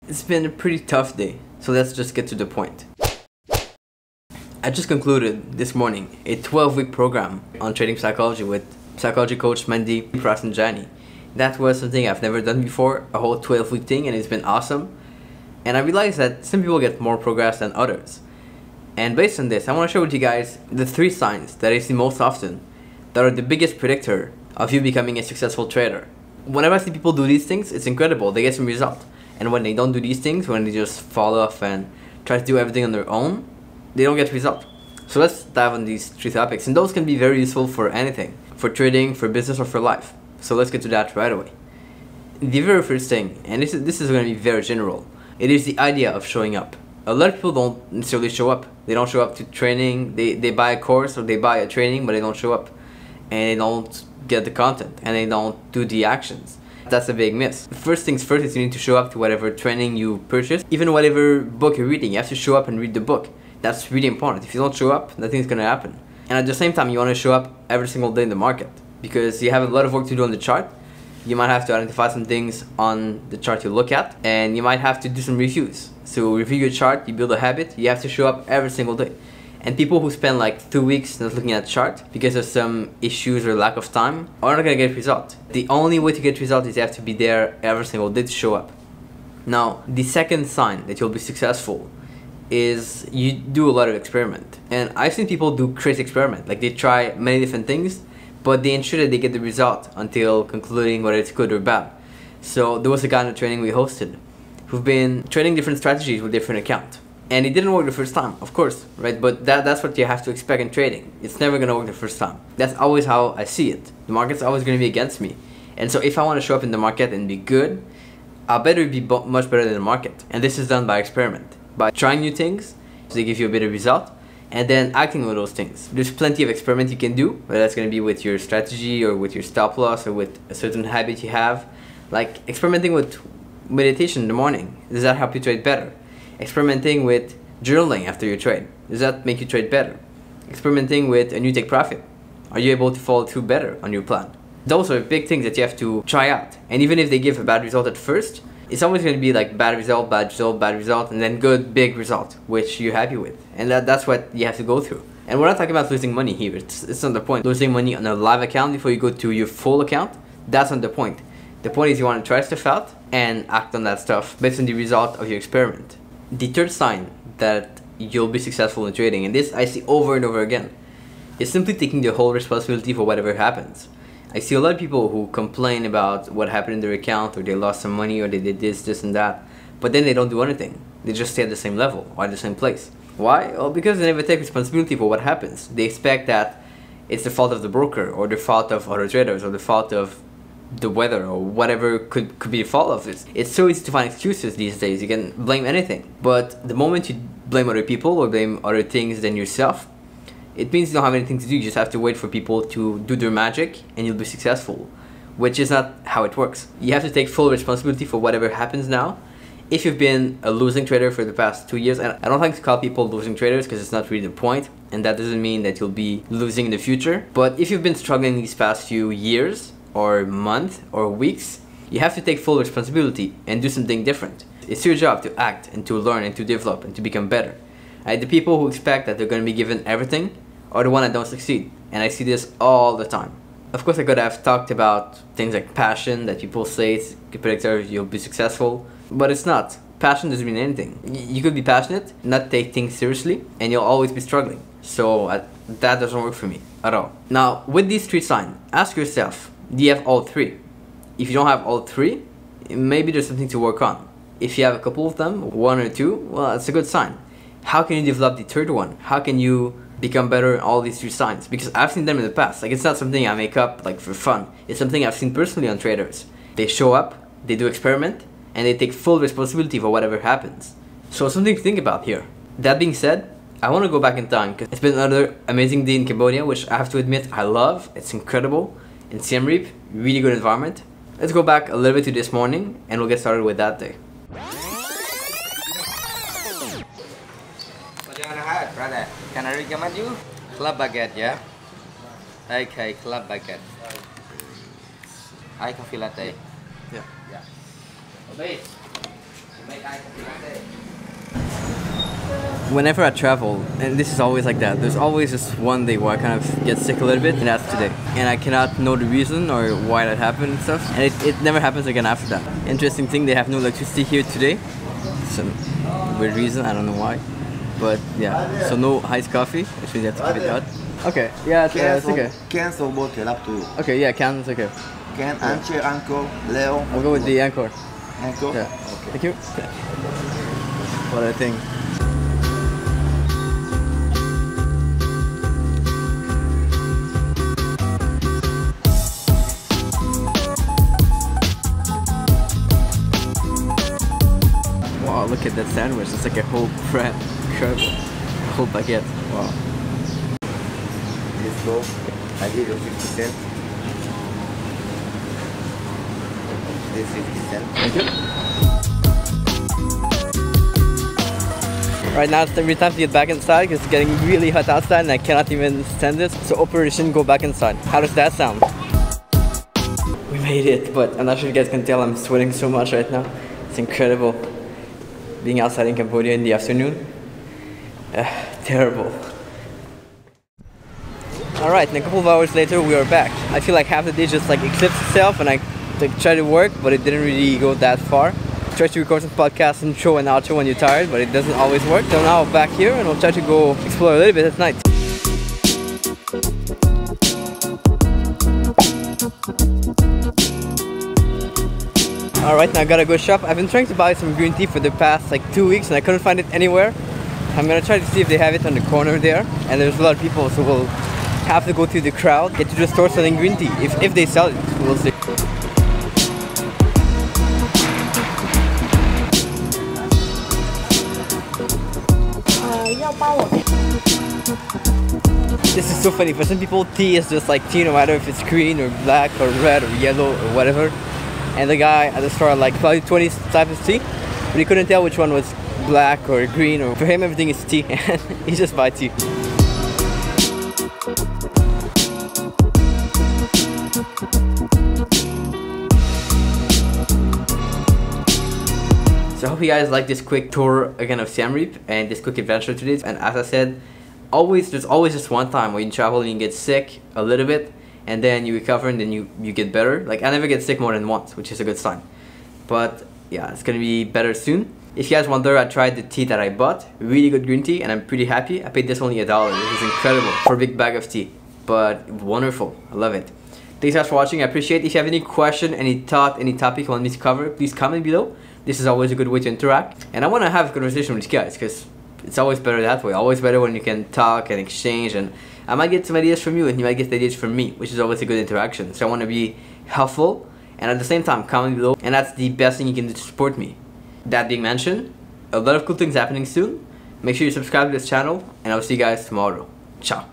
It's been a pretty tough day, so let's just get to the point. I just concluded this morning a 12-week program on trading psychology with psychology coach Mandy, Pras and Jani. That was something I've never done before, a whole 12-week thing, and it's been awesome. And I realized that some people get more progress than others. And based on this, I want to share with you guys the 3 signs that I see most often that are the biggest predictor of you becoming a successful trader. Whenever I see people do these things, it's incredible, they get some result. And when they don't do these things, when they just fall off and try to do everything on their own, they don't get result. So let's dive on these 3 topics, and those can be very useful for anything, for trading, for business, or for life. So let's get to that right away. The very first thing, and this is going to be very general, it is the idea of showing up. A lot of people don't necessarily show up. They don't show up to training, they buy a course or they buy a training, but they don't show up. And they don't get the content, and they don't do the actions. That's a big miss. First things first is you need to show up to whatever training you purchase. Even whatever book you're reading, you have to show up and read the book. That's really important. If you don't show up, nothing's gonna happen. And at the same time, you wanna show up every single day in the market, because you have a lot of work to do on the chart. You might have to identify some things on the chart you look at, and you might have to do some reviews. So review your chart, you build a habit, you have to show up every single day. And people who spend like 2 weeks not looking at the chart because of some issues or lack of time are not gonna get result. The only way to get result is you have to be there every single day to show up. Now, the second sign that you'll be successful is you do a lot of experiment. And I've seen people do crazy experiment, like they try many different things, but they ensure that they get the result until concluding whether it's good or bad. So there was a guy in the training we hosted who've been trading different strategies with different accounts. And it didn't work the first time, of course, right? But that's what you have to expect in trading. It's never gonna work the first time. That's always how I see it. The market's always gonna be against me. And so if I wanna show up in the market and be good, I better be much better than the market. And this is done by experiment. By trying new things, so they give you a better result, and then acting on those things. There's plenty of experiment you can do, whether that's gonna be with your strategy or with your stop loss or with a certain habit you have. Like experimenting with meditation in the morning. Does that help you trade better? Experimenting with journaling after your trade. Does that make you trade better? Experimenting with a new take profit. Are you able to follow through better on your plan? Those are big things that you have to try out. And even if they give a bad result at first, it's always going to be like bad result, bad result, bad result, and then good, big result, which you're happy with. And that's what you have to go through. And we're not talking about losing money here. It's not the point. Losing money on a live account before you go to your full account, that's not the point. The point is you want to try stuff out and act on that stuff based on the result of your experiment. The third sign that you'll be successful in trading, and this I see over and over again, is simply taking the whole responsibility for whatever happens. I see a lot of people who complain about what happened in their account, or they lost some money, or they did this and that, but then they don't do anything. They just stay at the same level or at the same place. Why? Well, because they never take responsibility for what happens. They expect that it's the fault of the broker, or the fault of other traders, or the fault of the weather, or whatever could be the fault of it. It's so easy to find excuses these days. You can blame anything. But the moment you blame other people or blame other things than yourself, it means you don't have anything to do. You just have to wait for people to do their magic and you'll be successful, which is not how it works. You have to take full responsibility for whatever happens now. If you've been a losing trader for the past 2 years, and I don't like to call people losing traders because it's not really the point, and that doesn't mean that you'll be losing in the future. But if you've been struggling these past few years, or month, or weeks, you have to take full responsibility and do something different. It's your job to act and to learn and to develop and to become better. The people who expect that they're going to be given everything are the ones that don't succeed. And I see this all the time. Of course, I could have talked about things like passion, that people say it's a predictor you'll be successful, but it's not. Passion doesn't mean anything. You could be passionate, not take things seriously, and you'll always be struggling. So that doesn't work for me at all. Now, with these 3 signs, ask yourself, do you have all 3? If you don't have all 3, maybe there's something to work on. If you have a couple of them, 1 or 2, well, that's a good sign. How can you develop the third one? How can you become better in all these 3 signs? Because I've seen them in the past. Like, it's not something I make up like for fun. It's something I've seen personally on traders. They show up, they do experiment, and they take full responsibility for whatever happens. So something to think about here. That being said, I want to go back in time because it's been another amazing day in Cambodia, which I have to admit I love. It's incredible. In Siem Reap, really good environment. Let's go back a little bit to this morning and we'll get started with that day. Brother, can I recommend you? Club baguette, yeah? Okay, club baguette. Coffee latte. Yeah. Obey. Whenever I travel, and this is always like that, there's always just one day where I kind of get sick a little bit, and that's today. And I cannot know the reason or why that happened and stuff, and it never happens again after that. Interesting thing, they have no electricity here today. Some weird reason, I don't know why. But yeah, so no iced coffee, which means you have to keep it hot. Okay, yeah, it's okay. Cans or bottle, up to you. Okay, yeah, can, it's okay. Can, Anche, Anchor, Leo. I'll go with the Anchor. Anchor? Yeah. Okay. Thank you. What I think. Wow, look at that sandwich. It's like a whole bread. Incredible. A whole baguette. Wow. Let's go. I give you 50 cents. This 50 cents. Thank you. Right now it's time to get back inside because it's getting really hot outside and I cannot even stand this. So operation go back inside. How does that sound? We made it, but I'm not sure if you guys can tell I'm sweating so much right now. It's incredible. Being outside in Cambodia in the afternoon. Terrible. Alright, and a couple of hours later we are back. I feel like half the day just like eclipsed itself and I tried to work, but it didn't really go that far. Try to record some podcasts, intro and outro when you're tired, but it doesn't always work. So now back here and we'll try to go explore a little bit at night. Alright, now I gotta go shop. I've been trying to buy some green tea for the past like 2 weeks and I couldn't find it anywhere. I'm gonna try to see if they have it on the corner there. And there's a lot of people, so we'll have to go through the crowd, get to the store selling green tea. If they sell it, we'll see. This is so funny. For some people, tea is just like tea, no matter if it's green or black or red or yellow or whatever. And the guy at the store had like probably 20 types of tea, but he couldn't tell which one was black or green, or for him everything is tea, and he just buys tea. So I hope you guys like this quick tour again of Siem Reap and this quick adventure today. And as I said, there's always just one time where you travel and you get sick a little bit and then you recover and then you get better. Like I never get sick more than once, which is a good sign. But yeah, it's gonna be better soon. If you guys wonder, I tried the tea that I bought. Really good green tea and I'm pretty happy. I paid this only $1, which is incredible for a big bag of tea. But wonderful, I love it. Thanks guys for watching, I appreciate it. If you have any question, any thought, any topic you want me to cover, please comment below. This is always a good way to interact. And I want to have a conversation with you guys because it's always better that way. Always better when you can talk and exchange, and I might get some ideas from you and you might get ideas from me, which is always a good interaction. So I want to be helpful and at the same time comment below, and that's the best thing you can do to support me. That being mentioned, a lot of cool things happening soon. Make sure you subscribe to this channel and I'll see you guys tomorrow. Ciao.